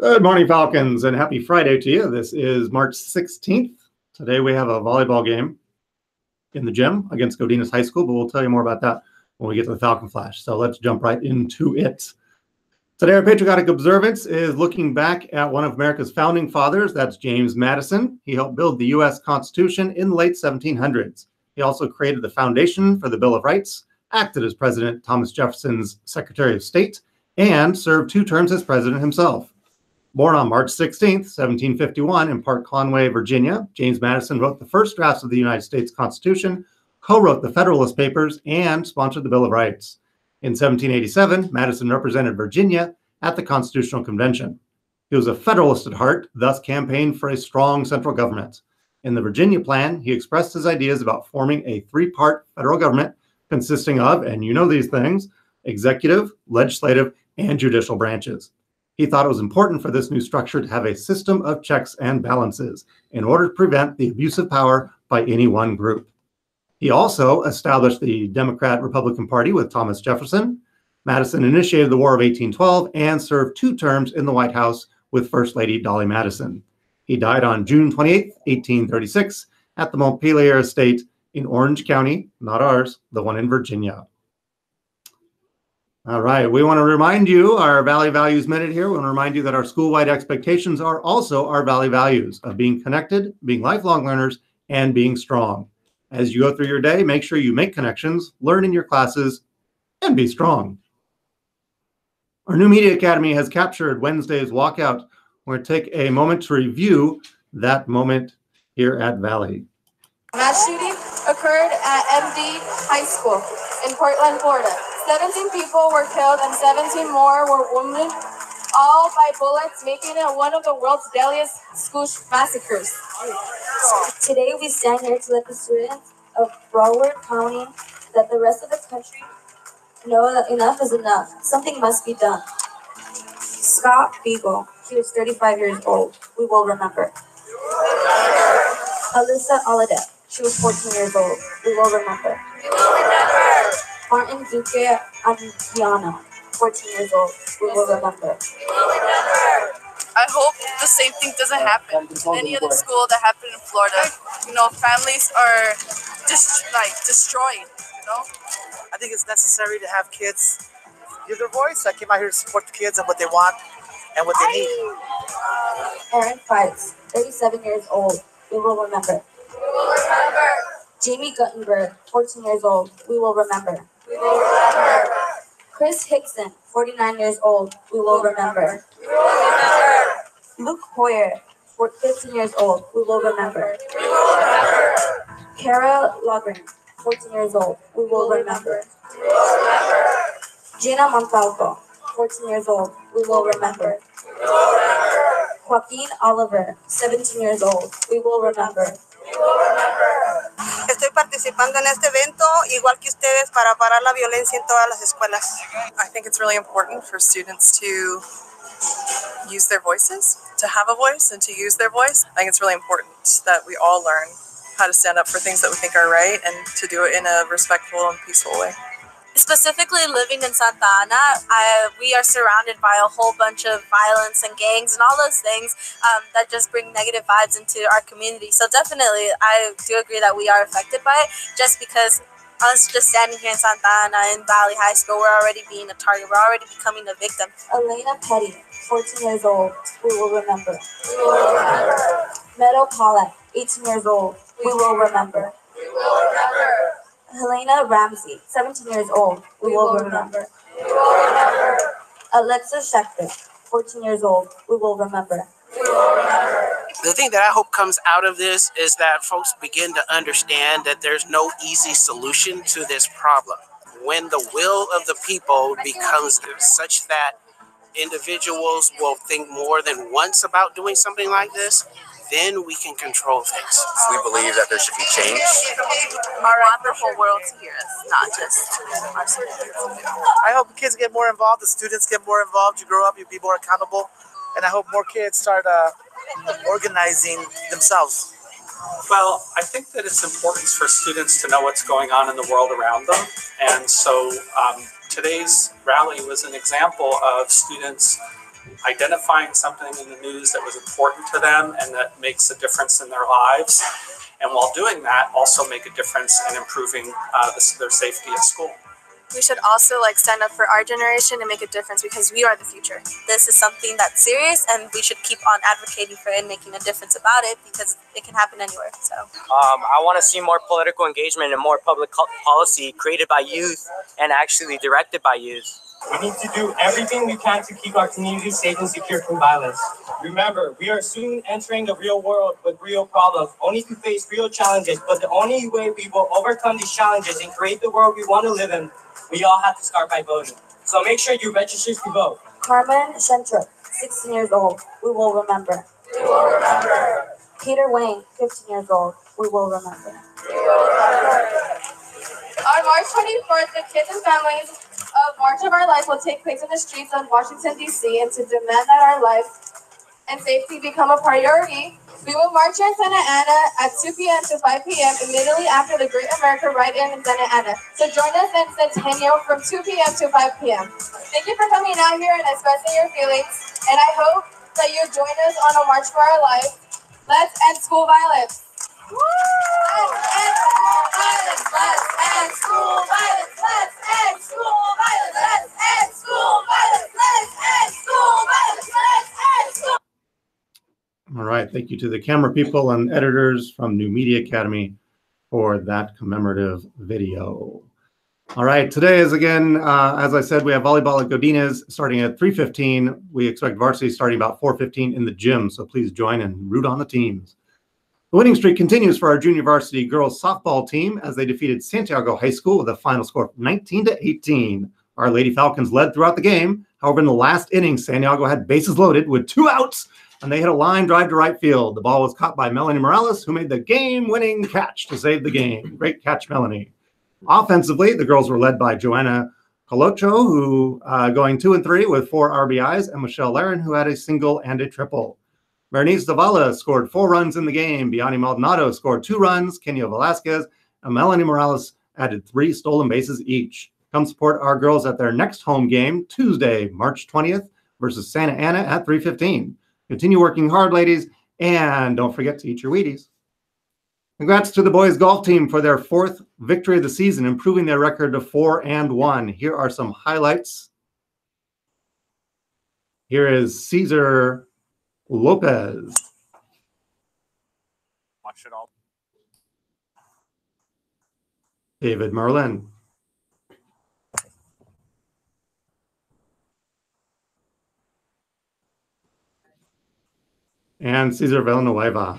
Good morning, Falcons, and happy Friday to you. This is March 16th. Today we have a volleyball game in the gym against Godinez High School, but we'll tell you more about that when we get to the Falcon Flash. So let's jump right into it. Today our patriotic observance is looking back at one of America's founding fathers. That's James Madison. He helped build the U.S. Constitution in the late 1700s. He also created the foundation for the Bill of Rights, acted as President Thomas Jefferson's Secretary of State, and served 2 terms as president himself. Born on March 16, 1751, in Park Conway, Virginia, James Madison wrote the first drafts of the United States Constitution, co-wrote the Federalist Papers, and sponsored the Bill of Rights. In 1787, Madison represented Virginia at the Constitutional Convention. He was a Federalist at heart, thus campaigned for a strong central government. In the Virginia Plan, he expressed his ideas about forming a 3-part federal government consisting of, and you know these things, executive, legislative, and judicial branches. He thought it was important for this new structure to have a system of checks and balances in order to prevent the abuse of power by any one group. He also established the Democrat-Republican Party with Thomas Jefferson. Madison initiated the War of 1812 and served 2 terms in the White House with First Lady Dolly Madison. He died on June 28, 1836, at the Montpelier Estate in Orange County, not ours, the one in Virginia. All right, we want to remind you, our Valley Values Minute here, we want to remind you that our school-wide expectations are also our Valley values of being connected, being lifelong learners, and being strong. As you go through your day, make sure you make connections, learn in your classes, and be strong. Our new Media Academy has captured Wednesday's walkout. We're going to take a moment to review that moment here at Valley. Mass shooting occurred at MD High School in Portland, Florida. 17 people were killed and 17 more were wounded, all by bullets, making it one of the world's deadliest school massacres. Today we stand here to let the students of Broward County, that the rest of the country know that enough is enough. Something must be done. Scott Beagle, he was 35 years old. We will remember. Alyssa Alade, she was 14 years old. We will remember. Martin Duque Andiana, 14 years old. We will remember. I hope the same thing doesn't happen in any other school that happened in Florida. You know, families are destroyed, you know? I think it's necessary to have kids give their voice. I came out here to support the kids and what they want and what they need. Aaron Price, 37 years old. We will remember. We will remember. Jamie Guttenberg, 14 years old. We will remember. We will remember. Chris Hickson, 49 years old. We will remember. We will remember. Luke Hoyer, 15 years old. We will remember. We will remember. Kara Logren, 14 years old. We will remember. We will remember. Gina Montalvo, 14 years old. We will remember. We will remember. Joaquin Oliver, 17 years old. We will remember. We will remember. Estoy participando en este evento, igual que ustedes, para parar la violencia en todas las escuelas. I think it's really important for students to use their voices, to have a voice and to use their voice. I think it's really important that we all learn how to stand up for things that we think are right and to do it in a respectful and peaceful way. Specifically living in Santa Ana, we are surrounded by a whole bunch of violence and gangs and all those things that just bring negative vibes into our community. So definitely, I do agree that we are affected by it, just because us just standing here in Santa Ana in Valley High School, we're already being a target. We're already becoming a victim. Elena Petty, 14 years old. We will remember. We will remember. Meadow Pollack, 18 years old. We will remember. We will remember. Helena Ramsey, 17 years old. We will remember. We will remember. Alexa Schechter, 14 years old. We will remember. We will remember. The thing that I hope comes out of this is that folks begin to understand that there's no easy solution to this problem. When the will of the people becomes such that individuals will think more than once about doing something like this, then we can control things. We believe that there should be change. Our wonderful world to hear us, not just our students. I hope kids get more involved, the students get more involved, you grow up, you be more accountable, and I hope more kids start organizing themselves. Well, I think that it's important for students to know what's going on in the world around them. And so today's rally was an example of students identifying something in the news that was important to them and that makes a difference in their lives. And while doing that, also make a difference in improving their safety at school. We should also stand up for our generation and make a difference because we are the future. This is something that's serious and we should keep on advocating for it and making a difference about it because it can happen anywhere. So I want to see more political engagement and more public policy created by youth and actually directed by youth. We need to do everything we can to keep our communities safe and secure from violence. Remember, we are soon entering the real world with real problems, only to face real challenges. But the only way we will overcome these challenges and create the world we want to live in, we all have to start by voting. So make sure you register to vote. Carmen Shentra, 16 years old. We will remember. We will remember. Peter Wayne, 15 years old. We will remember. We will remember. On March 24th, the kids and families of March of Our Life will take place in the streets of Washington, D.C. and to demand that our life and safety become a priority. We will march in Santa Ana at 2 p.m. to 5 p.m. immediately after the Great America Ride-In in Santa Ana. So join us in Centennial from 2 p.m. to 5 p.m. Thank you for coming out here and expressing your feelings. And I hope that you join us on a March for Our Life. Let's end school violence. Let's end school violence. Let's end school violence. Let's end school violence. Let's end school violence. Let's end school violence. Let's end school. All right. Thank you to the camera people and editors from New Media Academy for that commemorative video. All right. Today is, again, as I said, we have volleyball at Godinez starting at 3:15. We expect varsity starting about 4:15 in the gym. So please join and root on the teams. The winning streak continues for our junior varsity girls softball team as they defeated Santiago High School with a final score of 19-18. Our Lady Falcons led throughout the game. However, in the last inning, Santiago had bases loaded with 2 outs, and they hit a line drive to right field. The ball was caught by Melanie Morales, who made the game-winning catch to save the game. Great catch, Melanie. Offensively, the girls were led by Joanna Colocho, who going 2 and 3 with 4 RBIs, and Michelle Laren, who had a single and a triple. Bernice Zavala scored 4 runs in the game. Biani Maldonado scored 2 runs. Kenya Velasquez and Melanie Morales added 3 stolen bases each. Come support our girls at their next home game, Tuesday, March 20th, versus Santa Ana at 3:15. Continue working hard, ladies, and don't forget to eat your Wheaties. Congrats to the boys golf team for their 4th victory of the season, improving their record to 4-1. Here are some highlights. Here is Cesar Lopez. Watch it all. David Merlin. And Cesar Villanueva.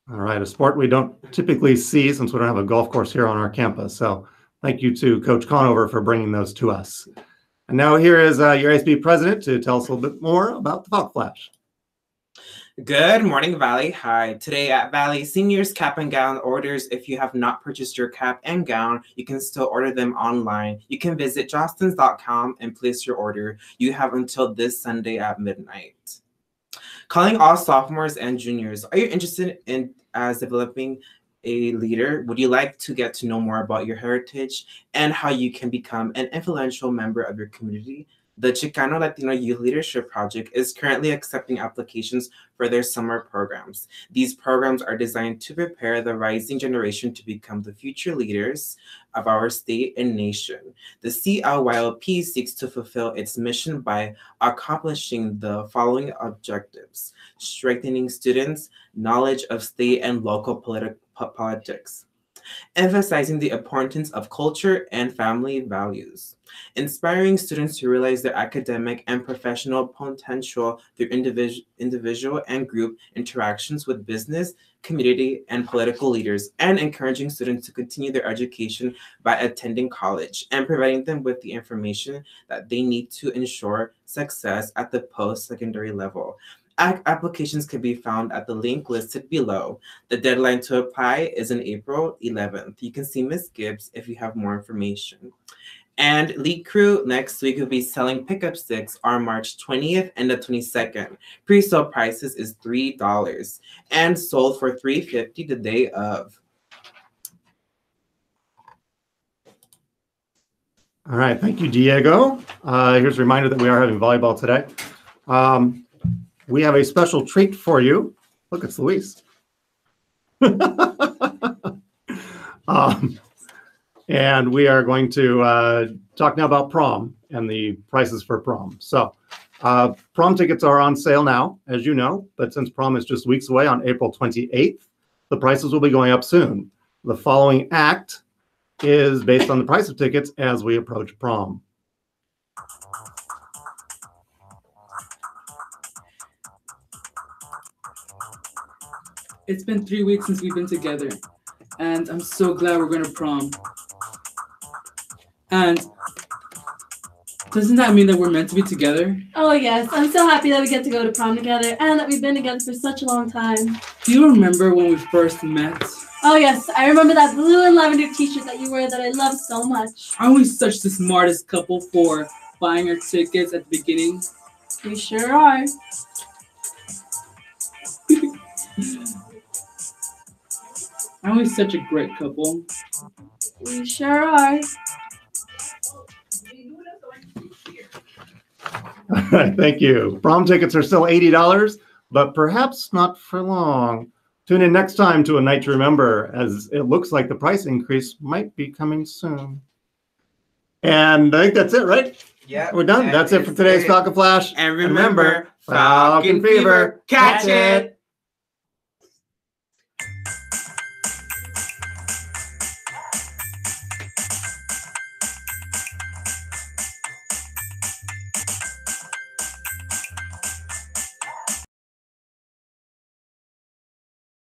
All right, a sport we don't typically see since we don't have a golf course here on our campus. So thank you to Coach Conover for bringing those to us. And now here is your ASB president to tell us a little bit more about the Falcon Flash. Good morning, Valley. Hi. Today at Valley, seniors cap and gown orders. If you have not purchased your cap and gown, you can still order them online. You can visit jostens.com and place your order. You have until this Sunday at midnight. Calling all sophomores and juniors. Are you interested in developing a leader? Would you like to get to know more about your heritage and how you can become an influential member of your community? The Chicano Latino Youth Leadership Project is currently accepting applications for their summer programs. These programs are designed to prepare the rising generation to become the future leaders of our state and nation. The CLYLP seeks to fulfill its mission by accomplishing the following objectives: strengthening students' knowledge of state and local politics, emphasizing the importance of culture and family values, inspiring students to realize their academic and professional potential through individual and group interactions with business, community, and political leaders, and encouraging students to continue their education by attending college and providing them with the information that they need to ensure success at the post-secondary level. Applications can be found at the link listed below. The deadline to apply is on April 11th. You can see Ms. Gibbs if you have more information. And Lead Crew next week will be selling pickup sticks on March 20th and the 22nd. Pre-sale prices is $3 and sold for $3.50 the day of. All right, thank you, Diego. Here's a reminder that we are having volleyball today. We have a special treat for you. Look, it's Luis. And we are going to talk now about prom and the prices for prom. So prom tickets are on sale now, as you know, but since prom is just weeks away on April 28th, the prices will be going up soon. The following act is based on the price of tickets as we approach prom. It's been 3 weeks since we've been together, and I'm so glad we're going to prom. And doesn't that mean that we're meant to be together? Oh yes, I'm so happy that we get to go to prom together and that we've been together for such a long time. Do you remember when we first met? Oh yes, I remember that blue and lavender t-shirt that you wear that I love so much. Aren't we such the smartest couple for buying our tickets at the beginning? We sure are. Aren't we such a great couple? We sure are. All right, thank you. Prom tickets are still $80, but perhaps not for long. Tune in next time to A Night to Remember, as it looks like the price increase might be coming soon. And I think that's it, right? Yeah. We're done. That's it for today's Falcon Flash. And remember, Falcon Fever, catch it!